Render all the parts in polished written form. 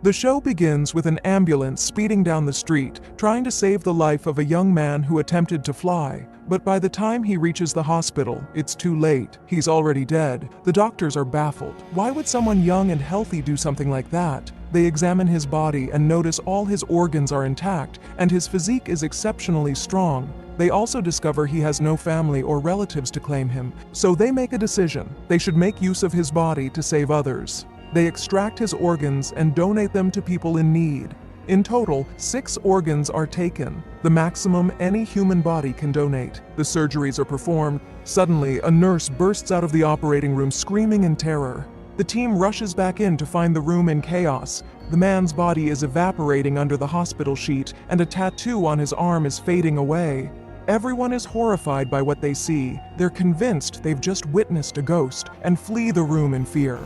The show begins with an ambulance speeding down the street, trying to save the life of a young man who attempted to fly. But by the time he reaches the hospital, it's too late. He's already dead. The doctors are baffled. Why would someone young and healthy do something like that? They examine his body and notice all his organs are intact, and his physique is exceptionally strong. They also discover he has no family or relatives to claim him, so they make a decision. They should make use of his body to save others. They extract his organs and donate them to people in need. In total, 6 organs are taken, the maximum any human body can donate. The surgeries are performed. Suddenly, a nurse bursts out of the operating room screaming in terror. The team rushes back in to find the room in chaos. The man's body is evaporating under the hospital sheet, and a tattoo on his arm is fading away. Everyone is horrified by what they see. They're convinced they've just witnessed a ghost and flee the room in fear.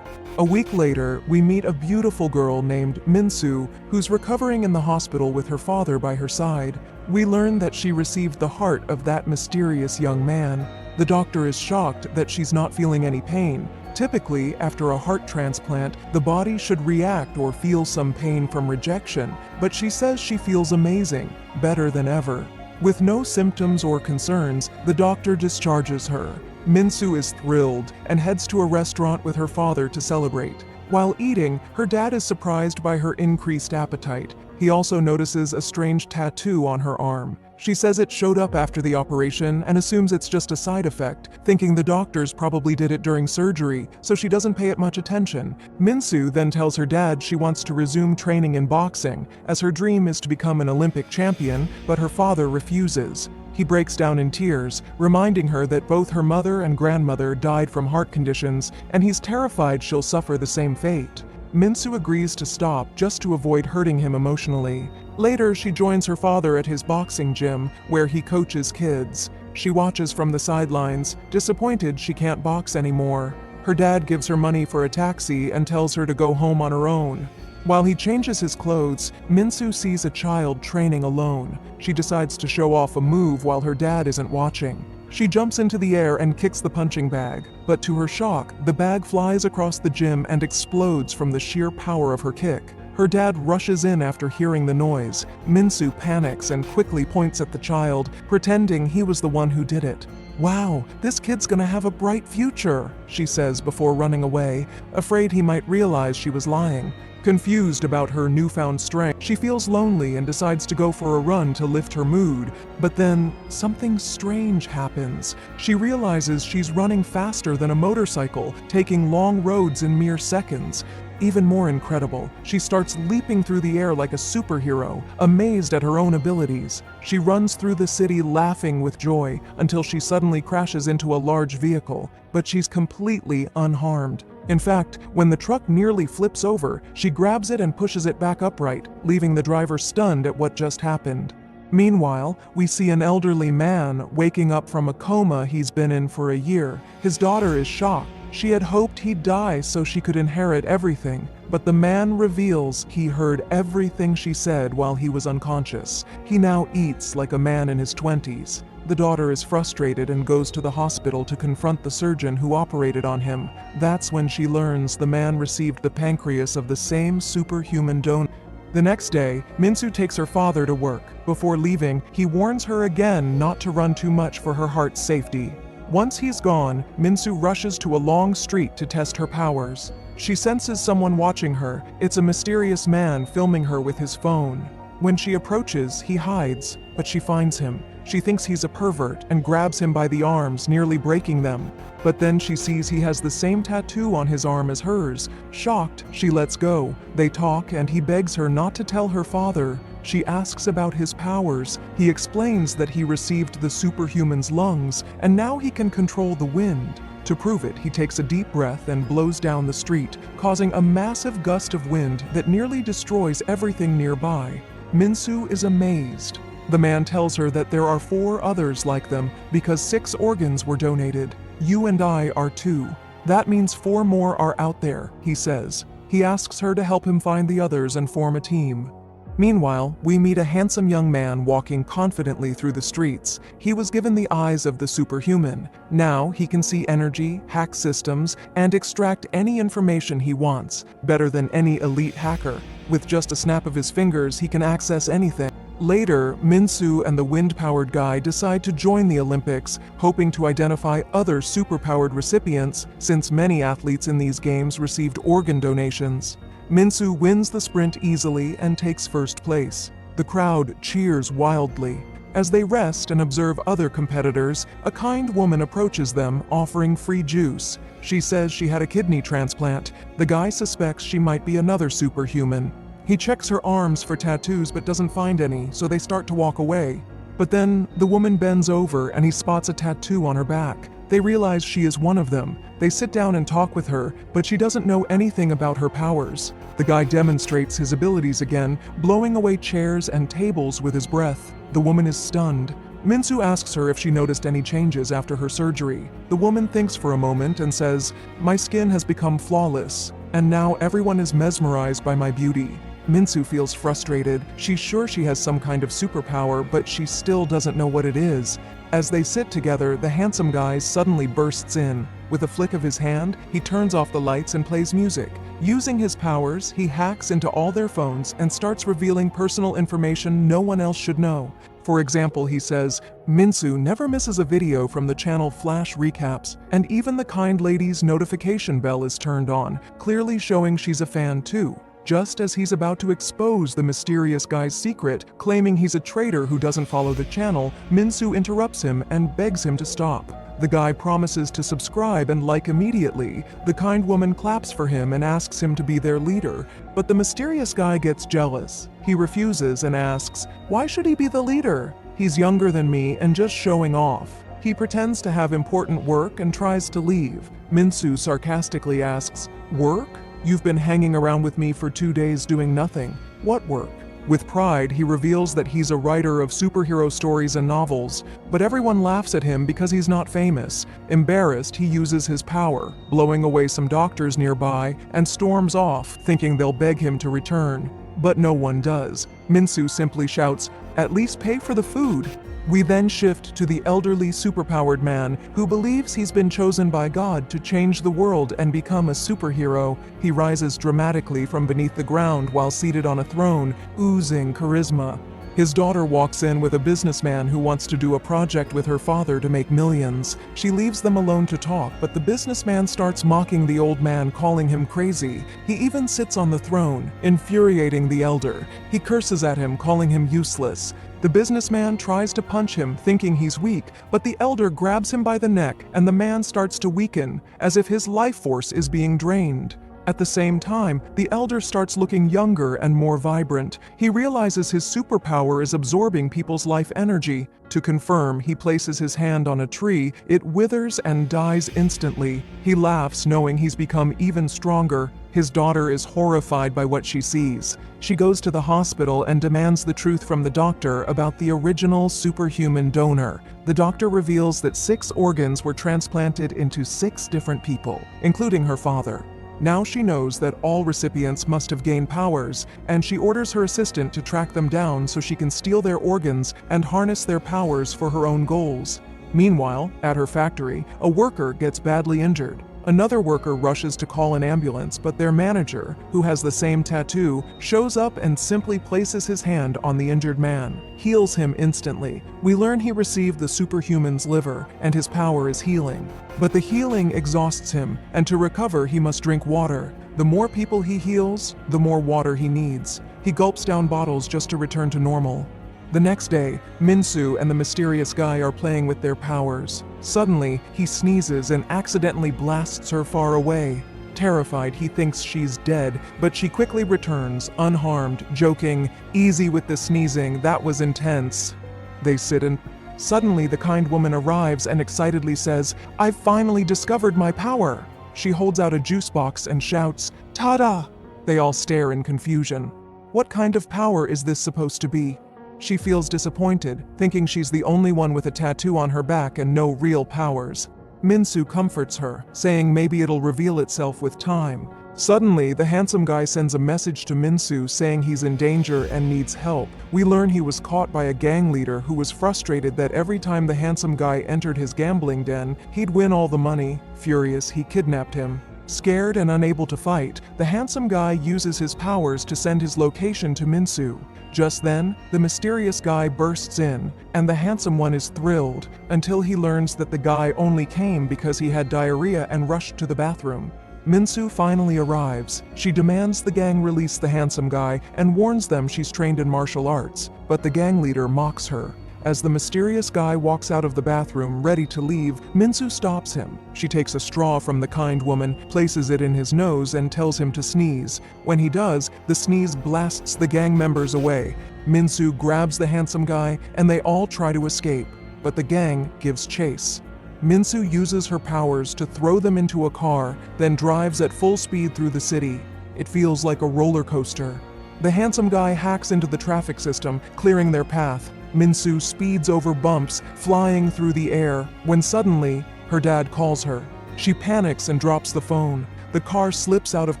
A week later, we meet a beautiful girl named Minsu, who's recovering in the hospital with her father by her side. We learn that she received the heart of that mysterious young man. The doctor is shocked that she's not feeling any pain. Typically, after a heart transplant, the body should react or feel some pain from rejection, but she says she feels amazing, better than ever. With no symptoms or concerns, the doctor discharges her. Minsu is thrilled and heads to a restaurant with her father to celebrate. While eating, her dad is surprised by her increased appetite. He also notices a strange tattoo on her arm. She says it showed up after the operation and assumes it's just a side effect, thinking the doctors probably did it during surgery, so she doesn't pay it much attention. Minsu then tells her dad she wants to resume training in boxing, as her dream is to become an Olympic champion, but her father refuses. He breaks down in tears, reminding her that both her mother and grandmother died from heart conditions, and he's terrified she'll suffer the same fate. Minsu agrees to stop just to avoid hurting him emotionally. Later, she joins her father at his boxing gym, where he coaches kids. She watches from the sidelines, disappointed she can't box anymore. Her dad gives her money for a taxi and tells her to go home on her own. While he changes his clothes, Minsu sees a child training alone. She decides to show off a move while her dad isn't watching. She jumps into the air and kicks the punching bag, but to her shock, the bag flies across the gym and explodes from the sheer power of her kick. Her dad rushes in after hearing the noise. Minsu panics and quickly points at the child, pretending he was the one who did it. "Wow, this kid's gonna have a bright future," she says before running away, afraid he might realize she was lying. Confused about her newfound strength, she feels lonely and decides to go for a run to lift her mood. But then, something strange happens. She realizes she's running faster than a motorcycle, taking long roads in mere seconds. Even more incredible, she starts leaping through the air like a superhero, amazed at her own abilities. She runs through the city laughing with joy until she suddenly crashes into a large vehicle, but she's completely unharmed. In fact, when the truck nearly flips over, she grabs it and pushes it back upright, leaving the driver stunned at what just happened. Meanwhile, we see an elderly man waking up from a coma he's been in for a year. His daughter is shocked. She had hoped he'd die so she could inherit everything, but the man reveals he heard everything she said while he was unconscious. He now eats like a man in his 20s. The daughter is frustrated and goes to the hospital to confront the surgeon who operated on him. That's when she learns the man received the pancreas of the same superhuman donor. The next day, Minsu takes her father to work. Before leaving, he warns her again not to run too much for her heart's safety. Once he's gone, Minsu rushes to a long street to test her powers. She senses someone watching her. It's a mysterious man filming her with his phone. When she approaches, he hides, but she finds him. She thinks he's a pervert and grabs him by the arms, nearly breaking them. But then she sees he has the same tattoo on his arm as hers. Shocked, she lets go. They talk and he begs her not to tell her father. She asks about his powers. He explains that he received the superhuman's lungs, and now he can control the wind. To prove it, he takes a deep breath and blows down the street, causing a massive gust of wind that nearly destroys everything nearby. Minsu is amazed. The man tells her that there are 4 others like them because 6 organs were donated. You and I are 2. That means 4 more are out there, he says. He asks her to help him find the others and form a team. Meanwhile, we meet a handsome young man walking confidently through the streets. He was given the eyes of the superhuman. Now he can see energy, hack systems, and extract any information he wants, better than any elite hacker. With just a snap of his fingers, he can access anything. Later, Minsu and the wind-powered guy decide to join the Olympics, hoping to identify other superpowered recipients, since many athletes in these games received organ donations. Minsu wins the sprint easily and takes first place. The crowd cheers wildly. As they rest and observe other competitors, a kind woman approaches them, offering free juice. She says she had a kidney transplant. The guy suspects she might be another superhuman. He checks her arms for tattoos but doesn't find any, so they start to walk away. But then, the woman bends over and he spots a tattoo on her back. They realize she is one of them. They sit down and talk with her, but she doesn't know anything about her powers. The guy demonstrates his abilities again, blowing away chairs and tables with his breath. The woman is stunned. Minsu asks her if she noticed any changes after her surgery. The woman thinks for a moment and says, "My skin has become flawless, and now everyone is mesmerized by my beauty." Minsu feels frustrated. She's sure she has some kind of superpower, but she still doesn't know what it is. As they sit together, the handsome guy suddenly bursts in. With a flick of his hand, he turns off the lights and plays music. Using his powers, he hacks into all their phones and starts revealing personal information no one else should know. For example, he says, "Minsu never misses a video from the channel Flash Recaps, and even the kind lady's notification bell is turned on, clearly showing she's a fan too." Just as he's about to expose the mysterious guy's secret, claiming he's a traitor who doesn't follow the channel, Minsu interrupts him and begs him to stop. The guy promises to subscribe and like immediately. The kind woman claps for him and asks him to be their leader, but the mysterious guy gets jealous. He refuses and asks, "Why should he be the leader? He's younger than me and just showing off." He pretends to have important work and tries to leave. Minsu sarcastically asks, "Work? You've been hanging around with me for 2 days doing nothing. What work?" With pride, he reveals that he's a writer of superhero stories and novels, but everyone laughs at him because he's not famous. Embarrassed, he uses his power, blowing away some doctors nearby, and storms off, thinking they'll beg him to return. But no one does. Minsu simply shouts, "At least pay for the food." We then shift to the elderly superpowered man who believes he's been chosen by God to change the world and become a superhero. He rises dramatically from beneath the ground while seated on a throne, oozing charisma. His daughter walks in with a businessman who wants to do a project with her father to make millions. She leaves them alone to talk, but the businessman starts mocking the old man, calling him crazy. He even sits on the throne, infuriating the elder. He curses at him, calling him useless. The businessman tries to punch him, thinking he's weak, but the elder grabs him by the neck and the man starts to weaken, as if his life force is being drained. At the same time, the elder starts looking younger and more vibrant. He realizes his superpower is absorbing people's life energy. To confirm, he places his hand on a tree. It withers and dies instantly. He laughs, knowing he's become even stronger. His daughter is horrified by what she sees. She goes to the hospital and demands the truth from the doctor about the original superhuman donor. The doctor reveals that 6 organs were transplanted into 6 different people, including her father. Now she knows that all recipients must have gained powers, and she orders her assistant to track them down so she can steal their organs and harness their powers for her own goals. Meanwhile, at her factory, a worker gets badly injured. Another worker rushes to call an ambulance, but their manager, who has the same tattoo, shows up and simply places his hand on the injured man, heals him instantly. We learn he received the superhuman's liver, and his power is healing. But the healing exhausts him, and to recover he must drink water. The more people he heals, the more water he needs. He gulps down bottles just to return to normal. The next day, Minsu and the mysterious guy are playing with their powers. Suddenly, he sneezes and accidentally blasts her far away. Terrified, he thinks she's dead, but she quickly returns, unharmed, joking, "Easy with the sneezing, that was intense." They sit and suddenly the kind woman arrives and excitedly says, "I've finally discovered my power." She holds out a juice box and shouts, "Ta-da!" They all stare in confusion. What kind of power is this supposed to be? She feels disappointed, thinking she's the only one with a tattoo on her back and no real powers. Minsu comforts her, saying maybe it'll reveal itself with time. Suddenly, the handsome guy sends a message to Minsu saying he's in danger and needs help. We learn he was caught by a gang leader who was frustrated that every time the handsome guy entered his gambling den, he'd win all the money. Furious, he kidnapped him. Scared and unable to fight, the handsome guy uses his powers to send his location to Minsu. Just then, the mysterious guy bursts in, and the handsome one is thrilled, until he learns that the guy only came because he had diarrhea and rushed to the bathroom. Minsu finally arrives. She demands the gang release the handsome guy and warns them she's trained in martial arts, but the gang leader mocks her. As the mysterious guy walks out of the bathroom ready to leave, Minsu stops him. She takes a straw from the kind woman, places it in his nose, and tells him to sneeze. When he does, the sneeze blasts the gang members away. Minsu grabs the handsome guy, and they all try to escape, but the gang gives chase. Minsu uses her powers to throw them into a car, then drives at full speed through the city. It feels like a roller coaster. The handsome guy hacks into the traffic system, clearing their path. Minsu speeds over bumps, flying through the air, when suddenly, her dad calls her. She panics and drops the phone. The car slips out of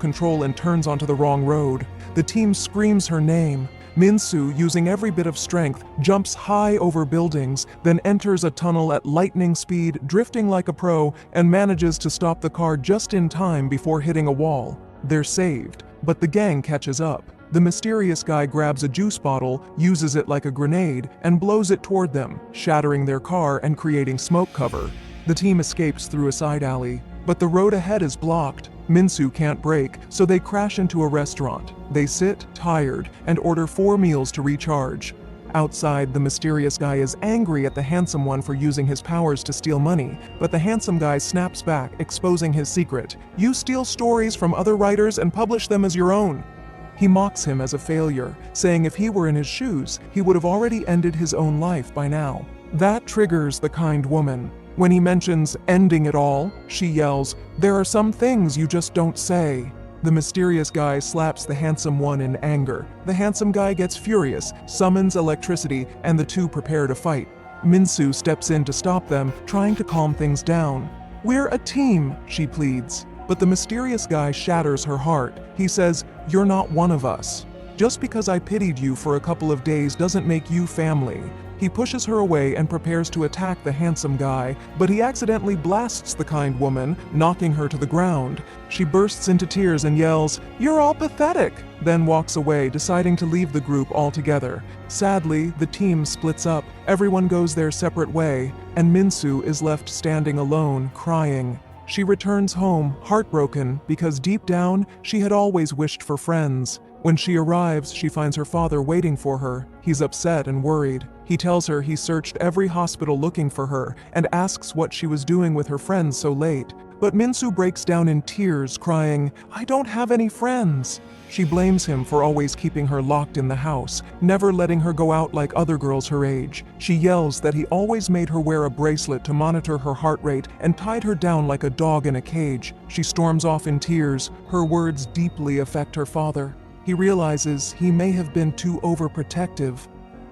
control and turns onto the wrong road. The team screams her name. Minsu, using every bit of strength, jumps high over buildings, then enters a tunnel at lightning speed, drifting like a pro, and manages to stop the car just in time before hitting a wall. They're saved, but the gang catches up. The mysterious guy grabs a juice bottle, uses it like a grenade, and blows it toward them, shattering their car and creating smoke cover. The team escapes through a side alley, but the road ahead is blocked. Minsu can't brake, so they crash into a restaurant. They sit, tired, and order 4 meals to recharge. Outside, the mysterious guy is angry at the handsome one for using his powers to steal money, but the handsome guy snaps back, exposing his secret. "You steal stories from other writers and publish them as your own." He mocks him as a failure, saying if he were in his shoes, he would have already ended his own life by now. That triggers the kind woman. When he mentions ending it all, she yells, "There are some things you just don't say." The mysterious guy slaps the handsome one in anger. The handsome guy gets furious, summons electricity, and the two prepare to fight. Minsu steps in to stop them, trying to calm things down. "We're a team," she pleads. But the mysterious guy shatters her heart. He says, "You're not one of us. Just because I pitied you for a couple of days doesn't make you family." He pushes her away and prepares to attack the handsome guy, but he accidentally blasts the kind woman, knocking her to the ground. She bursts into tears and yells, "You're all pathetic," then walks away, deciding to leave the group altogether. Sadly, the team splits up. Everyone goes their separate way, and Minsu is left standing alone, crying. She returns home, heartbroken, because deep down, she had always wished for friends. When she arrives, she finds her father waiting for her. He's upset and worried. He tells her he searched every hospital looking for her, and asks what she was doing with her friends so late. But Minsu breaks down in tears, crying, "I don't have any friends." She blames him for always keeping her locked in the house, never letting her go out like other girls her age. She yells that he always made her wear a bracelet to monitor her heart rate and tied her down like a dog in a cage. She storms off in tears. Her words deeply affect her father. He realizes he may have been too overprotective.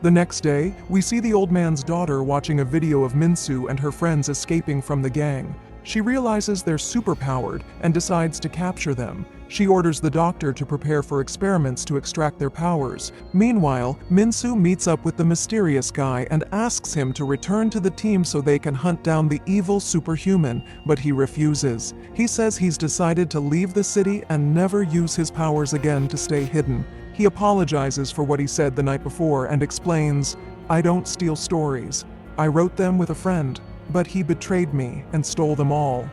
The next day, we see the old man's daughter watching a video of Minsu and her friends escaping from the gang. She realizes they're superpowered and decides to capture them. She orders the doctor to prepare for experiments to extract their powers. Meanwhile, Minsu meets up with the mysterious guy and asks him to return to the team so they can hunt down the evil superhuman, but he refuses. He says he's decided to leave the city and never use his powers again to stay hidden. He apologizes for what he said the night before and explains, "I don't steal stories. I wrote them with a friend, but he betrayed me and stole them all."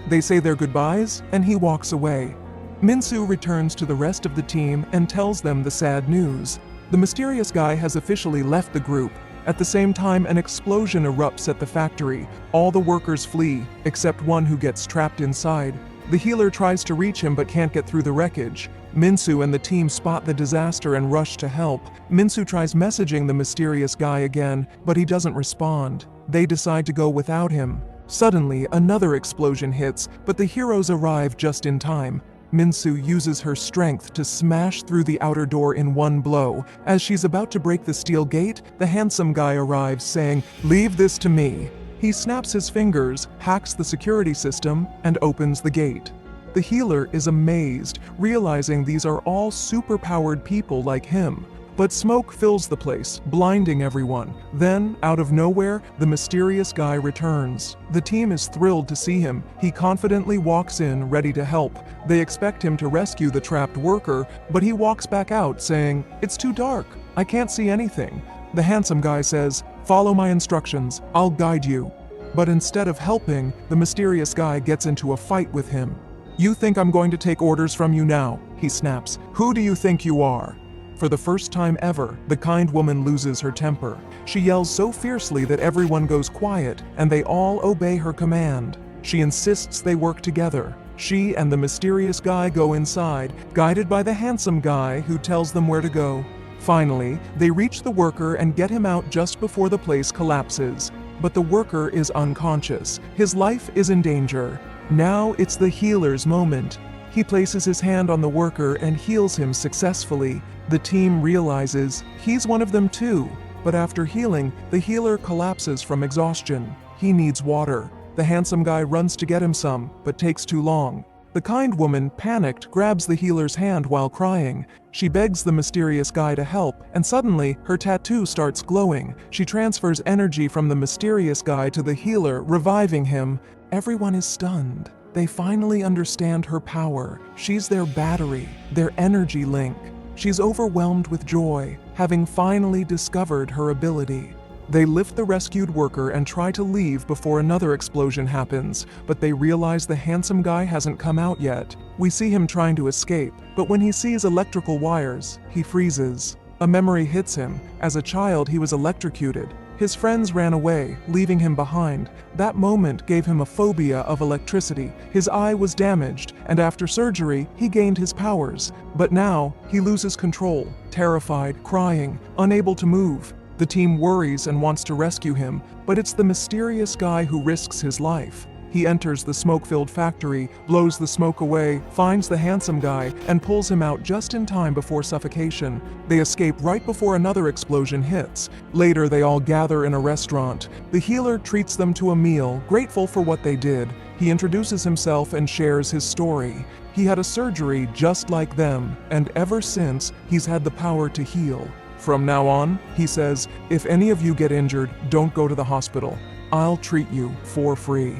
They say their goodbyes, and he walks away. Minsu returns to the rest of the team and tells them the sad news. The mysterious guy has officially left the group. At the same time, an explosion erupts at the factory. All the workers flee, except one who gets trapped inside. The healer tries to reach him but can't get through the wreckage. Minsu and the team spot the disaster and rush to help. Minsu tries messaging the mysterious guy again, but he doesn't respond. They decide to go without him. Suddenly, another explosion hits, but the heroes arrive just in time. Minsu uses her strength to smash through the outer door in one blow. As she's about to break the steel gate, the handsome guy arrives saying, "Leave this to me." He snaps his fingers, hacks the security system, and opens the gate. The healer is amazed, realizing these are all superpowered people like him. But smoke fills the place, blinding everyone. Then, out of nowhere, the mysterious guy returns. The team is thrilled to see him. He confidently walks in, ready to help. They expect him to rescue the trapped worker, but he walks back out saying, "It's too dark. I can't see anything." The handsome guy says, "Follow my instructions. I'll guide you." But instead of helping, the mysterious guy gets into a fight with him. "You think I'm going to take orders from you now?" he snaps. "Who do you think you are?" For the first time ever, the kind woman loses her temper. She yells so fiercely that everyone goes quiet, and they all obey her command. She insists they work together. She and the mysterious guy go inside, guided by the handsome guy who tells them where to go. Finally, they reach the worker and get him out just before the place collapses. But the worker is unconscious. His life is in danger. Now it's the healer's moment. He places his hand on the worker and heals him successfully. The team realizes he's one of them too. But after healing, the healer collapses from exhaustion. He needs water. The handsome guy runs to get him some, but takes too long. The kind woman, panicked, grabs the healer's hand while crying. She begs the mysterious guy to help, and suddenly, her tattoo starts glowing. She transfers energy from the mysterious guy to the healer, reviving him. Everyone is stunned. They finally understand her power. She's their battery, their energy link. She's overwhelmed with joy, having finally discovered her ability. They lift the rescued worker and try to leave before another explosion happens, but they realize the handsome guy hasn't come out yet. We see him trying to escape, but when he sees electrical wires, he freezes. A memory hits him. As a child, he was electrocuted. His friends ran away, leaving him behind. That moment gave him a phobia of electricity. His eye was damaged, and after surgery, he gained his powers. But now, he loses control, terrified, crying, unable to move. The team worries and wants to rescue him, but it's the mysterious guy who risks his life. He enters the smoke-filled factory, blows the smoke away, finds the handsome guy, and pulls him out just in time before suffocation. They escape right before another explosion hits. Later, they all gather in a restaurant. The healer treats them to a meal, grateful for what they did. He introduces himself and shares his story. He had a surgery just like them, and ever since, he's had the power to heal. From now on, he says, if any of you get injured, don't go to the hospital. I'll treat you for free.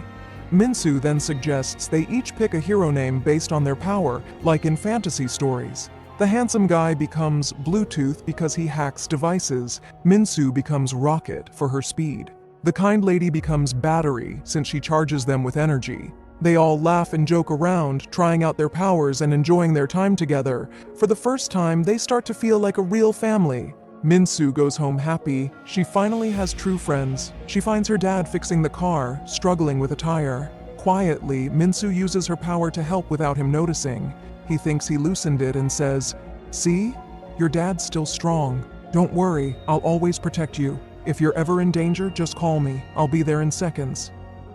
Minsu then suggests they each pick a hero name based on their power, like in fantasy stories. The handsome guy becomes Bluetooth because he hacks devices. Minsu becomes Rocket for her speed. The kind lady becomes Battery since she charges them with energy. They all laugh and joke around, trying out their powers and enjoying their time together. For the first time, they start to feel like a real family. Minsu goes home happy. She finally has true friends. She finds her dad fixing the car, struggling with a tire. Quietly, Minsu uses her power to help without him noticing. He thinks he loosened it and says, "See? Your dad's still strong. Don't worry, I'll always protect you. If you're ever in danger, just call me. I'll be there in seconds."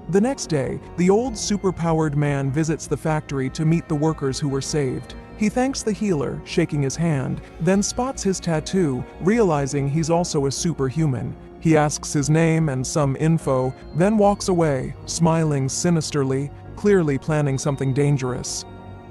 The next day, the old superpowered man visits the factory to meet the workers who were saved. He thanks the healer, shaking his hand, then spots his tattoo, realizing he's also a superhuman. He asks his name and some info, then walks away, smiling sinisterly, clearly planning something dangerous.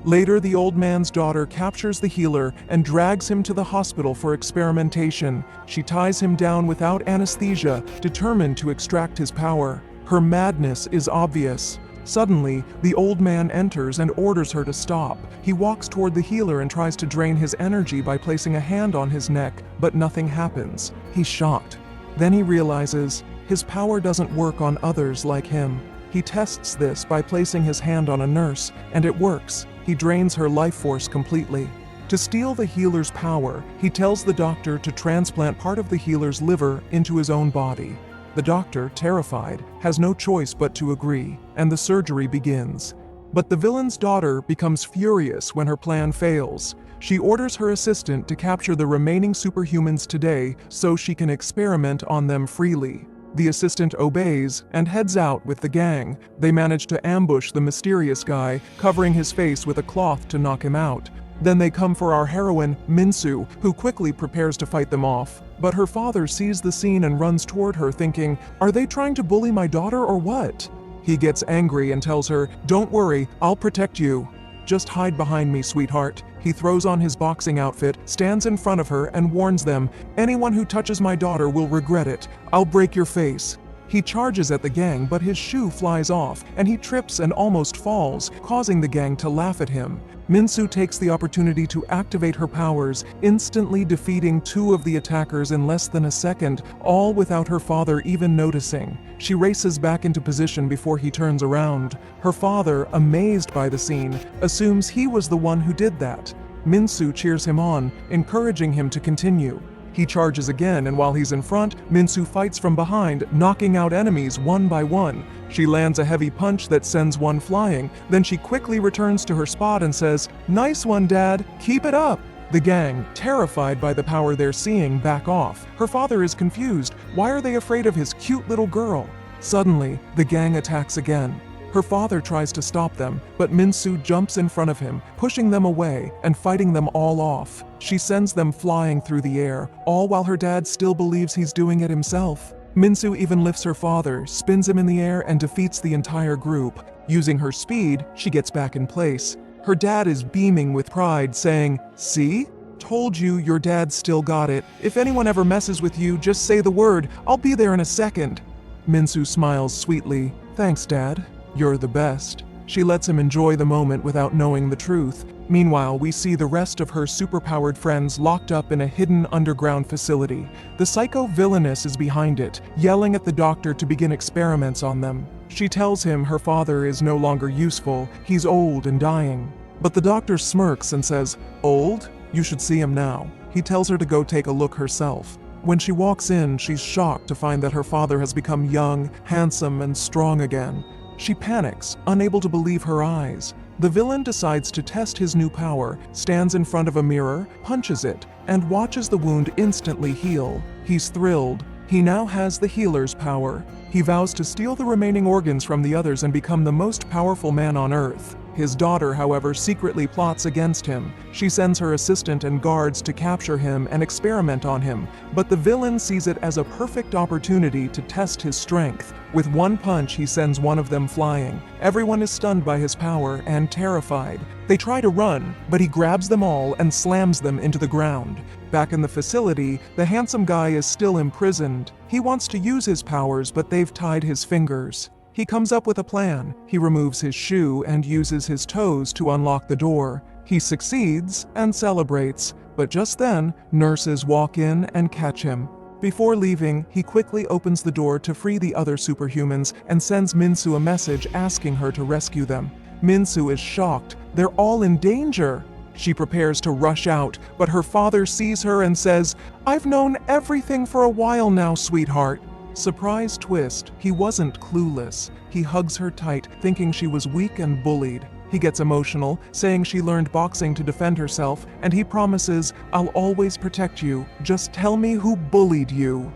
Later, the old man's daughter captures the healer and drags him to the hospital for experimentation. She ties him down without anesthesia, determined to extract his power. Her madness is obvious. Suddenly, the old man enters and orders her to stop. He walks toward the healer and tries to drain his energy by placing a hand on his neck, but nothing happens. He's shocked. Then he realizes his power doesn't work on others like him. He tests this by placing his hand on a nurse, and it works. He drains her life force completely. To steal the healer's power, he tells the doctor to transplant part of the healer's liver into his own body. The doctor, terrified, has no choice but to agree, and the surgery begins. But the villain's daughter becomes furious when her plan fails. She orders her assistant to capture the remaining superhumans today so she can experiment on them freely. The assistant obeys and heads out with the gang. They manage to ambush the mysterious guy, covering his face with a cloth to knock him out. Then they come for our heroine, Minsu, who quickly prepares to fight them off. But her father sees the scene and runs toward her thinking, "Are they trying to bully my daughter or what?" He gets angry and tells her, "Don't worry, I'll protect you." just hide behind me, sweetheart. He throws on his boxing outfit, stands in front of her, and warns them, anyone who touches my daughter will regret it. I'll break your face. He charges at the gang, but his shoe flies off, and he trips and almost falls, causing the gang to laugh at him. Minsu takes the opportunity to activate her powers, instantly defeating 2 of the attackers in less than a second, all without her father even noticing. She races back into position before he turns around. Her father, amazed by the scene, assumes he was the one who did that. Minsu cheers him on, encouraging him to continue. He charges again, and while he's in front, Minsu fights from behind, knocking out enemies one by one. She lands a heavy punch that sends one flying, then she quickly returns to her spot and says, "Nice one, Dad, keep it up." The gang, terrified by the power they're seeing, back off. Her father is confused. Why are they afraid of his cute little girl? Suddenly, the gang attacks again. Her father tries to stop them, but Minsu jumps in front of him, pushing them away and fighting them all off. She sends them flying through the air, all while her dad still believes he's doing it himself. Minsu even lifts her father, spins him in the air, and defeats the entire group. Using her speed, she gets back in place. Her dad is beaming with pride, saying, "See? Told you your dad still got it. If anyone ever messes with you, just say the word. I'll be there in a second." Minsu smiles sweetly. "Thanks, Dad. You're the best." She lets him enjoy the moment without knowing the truth. Meanwhile, we see the rest of her superpowered friends locked up in a hidden underground facility. The psycho villainess is behind it, yelling at the doctor to begin experiments on them. She tells him her father is no longer useful, he's old and dying. But the doctor smirks and says, "Old? You should see him now." He tells her to go take a look herself. When she walks in, she's shocked to find that her father has become young, handsome, and strong again. She panics, unable to believe her eyes. The villain decides to test his new power, stands in front of a mirror, punches it, and watches the wound instantly heal. He's thrilled. He now has the healer's power. He vows to steal the remaining organs from the others and become the most powerful man on Earth. His daughter, however, secretly plots against him. She sends her assistant and guards to capture him and experiment on him, but the villain sees it as a perfect opportunity to test his strength. With one punch, he sends one of them flying. Everyone is stunned by his power and terrified. They try to run, but he grabs them all and slams them into the ground. Back in the facility, the handsome guy is still imprisoned. He wants to use his powers, but they've tied his fingers. He comes up with a plan. He removes his shoe and uses his toes to unlock the door. He succeeds and celebrates, but just then, nurses walk in and catch him. Before leaving, he quickly opens the door to free the other superhumans and sends Minsu a message asking her to rescue them. Minsu is shocked. They're all in danger. She prepares to rush out, but her father sees her and says, "I've known everything for a while now, sweetheart." Surprise twist, he wasn't clueless. He hugs her tight, thinking she was weak and bullied. He gets emotional, saying she learned boxing to defend herself, and he promises, "I'll always protect you. Just tell me who bullied you."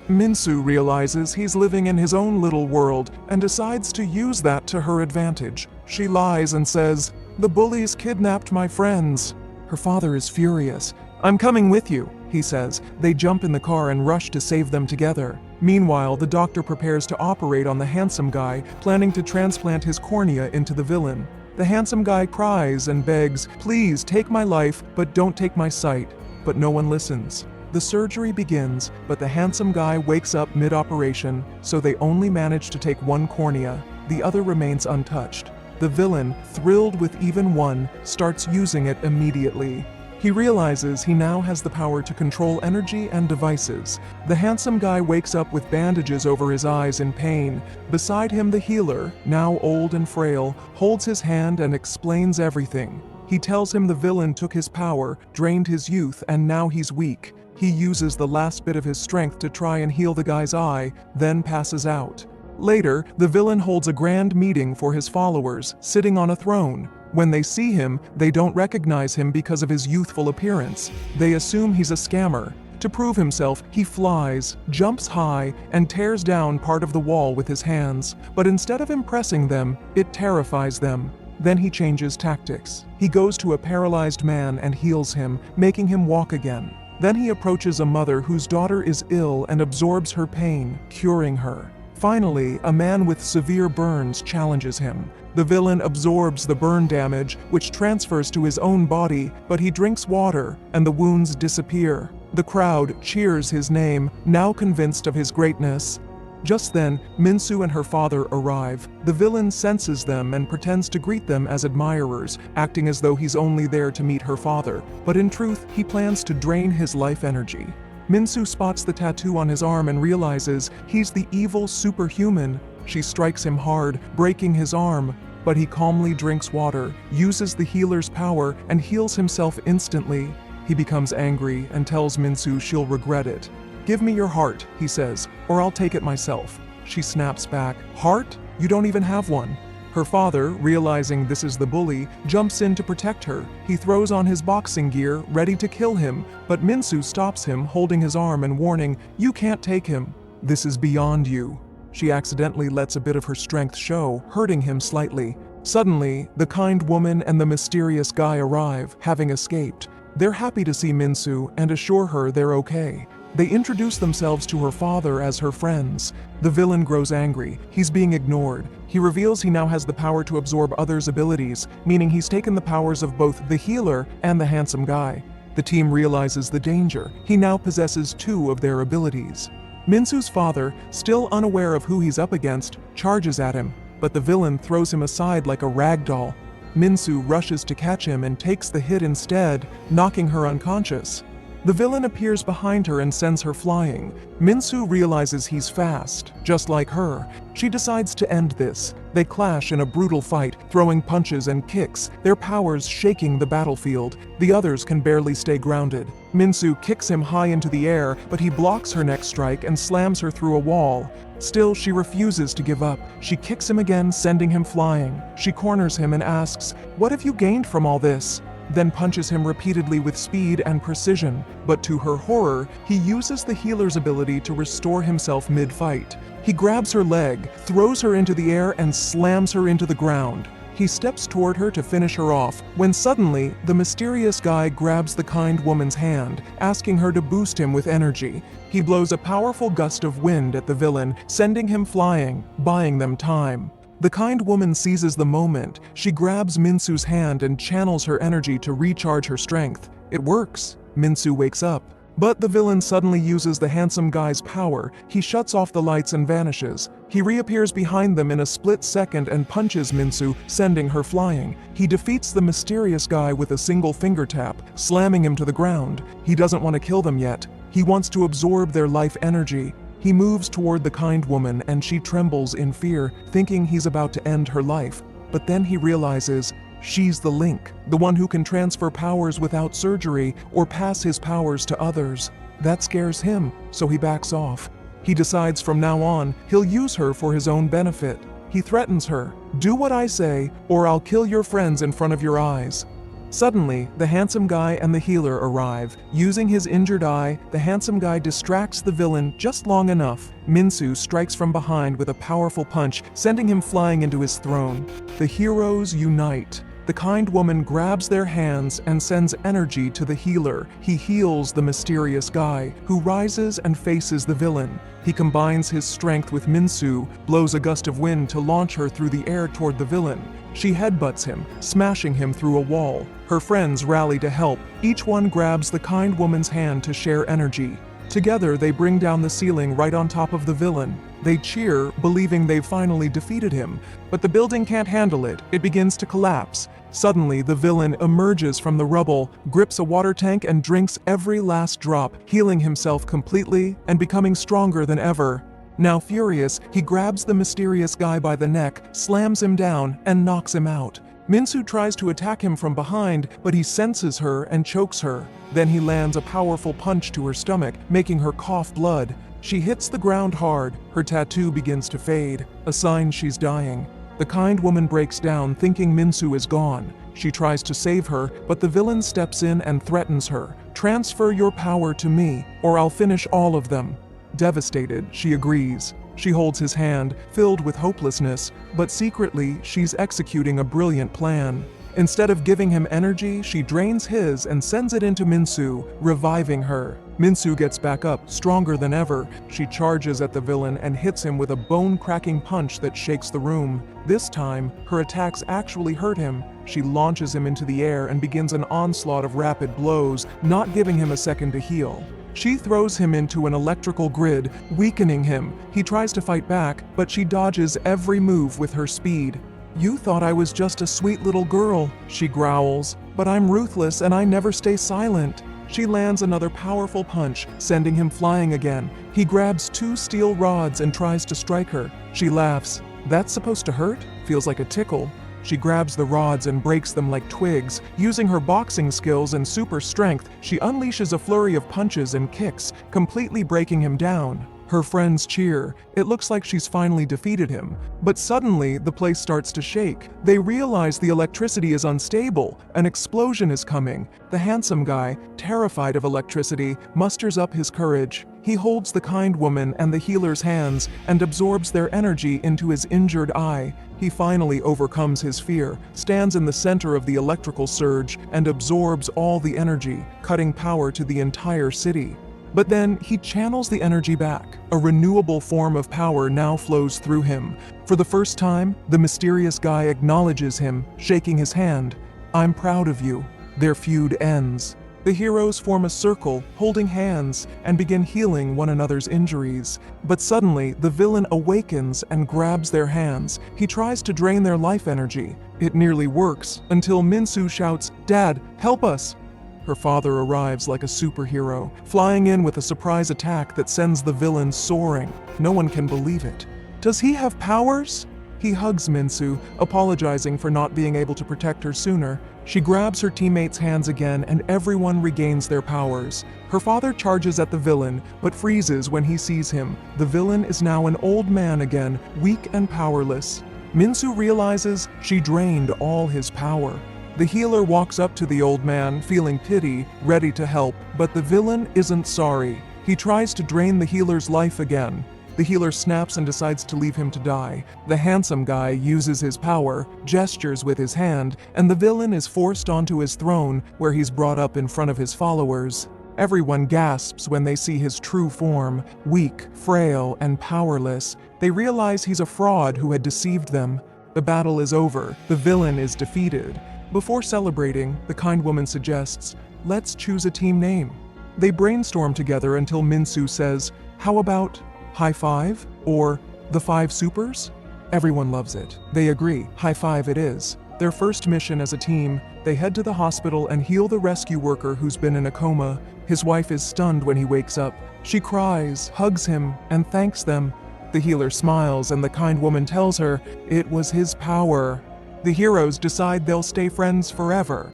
Minsu realizes he's living in his own little world and decides to use that to her advantage. She lies and says, "The bullies kidnapped my friends." Her father is furious. "I'm coming with you," he says. They jump in the car and rush to save them together. Meanwhile, the doctor prepares to operate on the handsome guy, planning to transplant his cornea into the villain. The handsome guy cries and begs, "Please take my life, but don't take my sight." But no one listens. The surgery begins, but the handsome guy wakes up mid-operation, so they only manage to take one cornea. The other remains untouched. The villain, thrilled with even one, starts using it immediately. He realizes he now has the power to control energy and devices. The handsome guy wakes up with bandages over his eyes in pain. Beside him, the healer, now old and frail, holds his hand and explains everything. He tells him the villain took his power, drained his youth, and now he's weak. He uses the last bit of his strength to try and heal the guy's eye, then passes out. Later, the villain holds a grand meeting for his followers, sitting on a throne. When they see him, they don't recognize him because of his youthful appearance. They assume he's a scammer. To prove himself, he flies, jumps high, and tears down part of the wall with his hands. But instead of impressing them, it terrifies them. Then he changes tactics. He goes to a paralyzed man and heals him, making him walk again. Then he approaches a mother whose daughter is ill and absorbs her pain, curing her. Finally, a man with severe burns challenges him. The villain absorbs the burn damage, which transfers to his own body, but he drinks water, and the wounds disappear. The crowd cheers his name, now convinced of his greatness. Just then, Minsu and her father arrive. The villain senses them and pretends to greet them as admirers, acting as though he's only there to meet her father, but in truth, he plans to drain his life energy. Minsu spots the tattoo on his arm and realizes he's the evil superhuman. She strikes him hard, breaking his arm, but he calmly drinks water, uses the healer's power, and heals himself instantly. He becomes angry and tells Minsu she'll regret it. "Give me your heart," he says, "or I'll take it myself." She snaps back, "Heart? You don't even have one." Her father, realizing this is the bully, jumps in to protect her. He throws on his boxing gear, ready to kill him, but Minsu stops him, holding his arm and warning, "You can't take him. This is beyond you." She accidentally lets a bit of her strength show, hurting him slightly. Suddenly, the kind woman and the mysterious guy arrive, having escaped. They're happy to see Minsu and assure her they're okay. They introduce themselves to her father as her friends. The villain grows angry. He's being ignored. He reveals he now has the power to absorb others' abilities, meaning he's taken the powers of both the healer and the handsome guy. The team realizes the danger. He now possesses 2 of their abilities. Minsu's father, still unaware of who he's up against, charges at him, but the villain throws him aside like a rag doll. Minsu rushes to catch him and takes the hit instead, knocking her unconscious. The villain appears behind her and sends her flying. Minsu realizes he's fast, just like her. She decides to end this. They clash in a brutal fight, throwing punches and kicks, their powers shaking the battlefield. The others can barely stay grounded. Minsu kicks him high into the air, but he blocks her next strike and slams her through a wall. Still, she refuses to give up. She kicks him again, sending him flying. She corners him and asks, "What have you gained from all this?" Then punches him repeatedly with speed and precision. But to her horror, he uses the healer's ability to restore himself mid-fight. He grabs her leg, throws her into the air, and slams her into the ground. He steps toward her to finish her off, when suddenly, the mysterious guy grabs the kind woman's hand, asking her to boost him with energy. He blows a powerful gust of wind at the villain, sending him flying, buying them time. The kind woman seizes the moment. She grabs Minsu's hand and channels her energy to recharge her strength. It works. Minsu wakes up. But the villain suddenly uses the handsome guy's power. He shuts off the lights and vanishes. He reappears behind them in a split second and punches Minsu, sending her flying. He defeats the mysterious guy with a single finger tap, slamming him to the ground. He doesn't want to kill them yet. He wants to absorb their life energy. He moves toward the kind woman and she trembles in fear, thinking he's about to end her life. But then he realizes she's the link, the one who can transfer powers without surgery or pass his powers to others. That scares him, so he backs off. He decides from now on, he'll use her for his own benefit. He threatens her, "Do what I say, or I'll kill your friends in front of your eyes." Suddenly, the handsome guy and the healer arrive. Using his injured eye, the handsome guy distracts the villain just long enough. Minsu strikes from behind with a powerful punch, sending him flying into his throne. The heroes unite. The kind woman grabs their hands and sends energy to the healer. He heals the mysterious guy, who rises and faces the villain. He combines his strength with Minsu, blows a gust of wind to launch her through the air toward the villain. She headbutts him, smashing him through a wall. Her friends rally to help. Each one grabs the kind woman's hand to share energy. Together, they bring down the ceiling right on top of the villain. They cheer, believing they've finally defeated him. But the building can't handle it. It begins to collapse. Suddenly, the villain emerges from the rubble, grips a water tank and drinks every last drop, healing himself completely and becoming stronger than ever. Now furious, he grabs the mysterious guy by the neck, slams him down, and knocks him out. Minsu tries to attack him from behind, but he senses her and chokes her. Then he lands a powerful punch to her stomach, making her cough blood. She hits the ground hard. Her tattoo begins to fade, a sign she's dying. The kind woman breaks down, thinking Minsu is gone. She tries to save her, but the villain steps in and threatens her. "Transfer your power to me, or I'll finish all of them." Devastated, she agrees. She holds his hand, filled with hopelessness, but secretly, she's executing a brilliant plan. Instead of giving him energy, she drains his and sends it into Minsu, reviving her. Minsu gets back up, stronger than ever. She charges at the villain and hits him with a bone-cracking punch that shakes the room. This time, her attacks actually hurt him. She launches him into the air and begins an onslaught of rapid blows, not giving him a second to heal. She throws him into an electrical grid, weakening him. He tries to fight back, but she dodges every move with her speed. "You thought I was just a sweet little girl," she growls, "but I'm ruthless and I never stay silent." She lands another powerful punch, sending him flying again. He grabs 2 steel rods and tries to strike her. She laughs. "That's supposed to hurt? Feels like a tickle." She grabs the rods and breaks them like twigs. Using her boxing skills and super strength, she unleashes a flurry of punches and kicks, completely breaking him down. Her friends cheer. It looks like she's finally defeated him. But suddenly, the place starts to shake. They realize the electricity is unstable. An explosion is coming. The handsome guy, terrified of electricity, musters up his courage. He holds the kind woman and the healer's hands and absorbs their energy into his injured eye. He finally overcomes his fear, stands in the center of the electrical surge, and absorbs all the energy, cutting power to the entire city. But then he channels the energy back. A renewable form of power now flows through him. For the first time, the mysterious guy acknowledges him, shaking his hand. "I'm proud of you." Their feud ends. The heroes form a circle, holding hands, and begin healing one another's injuries. But suddenly, the villain awakens and grabs their hands. He tries to drain their life energy. It nearly works, until Minsu shouts, "Dad, help us!" Her father arrives like a superhero, flying in with a surprise attack that sends the villain soaring. No one can believe it. Does he have powers? He hugs Minsu, apologizing for not being able to protect her sooner. She grabs her teammates' hands again and everyone regains their powers. Her father charges at the villain, but freezes when he sees him. The villain is now an old man again, weak and powerless. Minsu realizes she drained all his power. The healer walks up to the old man, feeling pity, ready to help, but the villain isn't sorry. He tries to drain the healer's life again. The healer snaps and decides to leave him to die. The handsome guy uses his power, gestures with his hand, and the villain is forced onto his throne, where he's brought up in front of his followers. Everyone gasps when they see his true form, weak, frail, and powerless. They realize he's a fraud who had deceived them. The battle is over. The villain is defeated. Before celebrating, the kind woman suggests, "Let's choose a team name." They brainstorm together until Minsu says, "How about High Five? Or the 5 Supers?" Everyone loves it. They agree, High Five it is. Their first mission as a team, they head to the hospital and heal the rescue worker who's been in a coma. His wife is stunned when he wakes up. She cries, hugs him, and thanks them. The healer smiles and the kind woman tells her it was his power. The heroes decide they'll stay friends forever.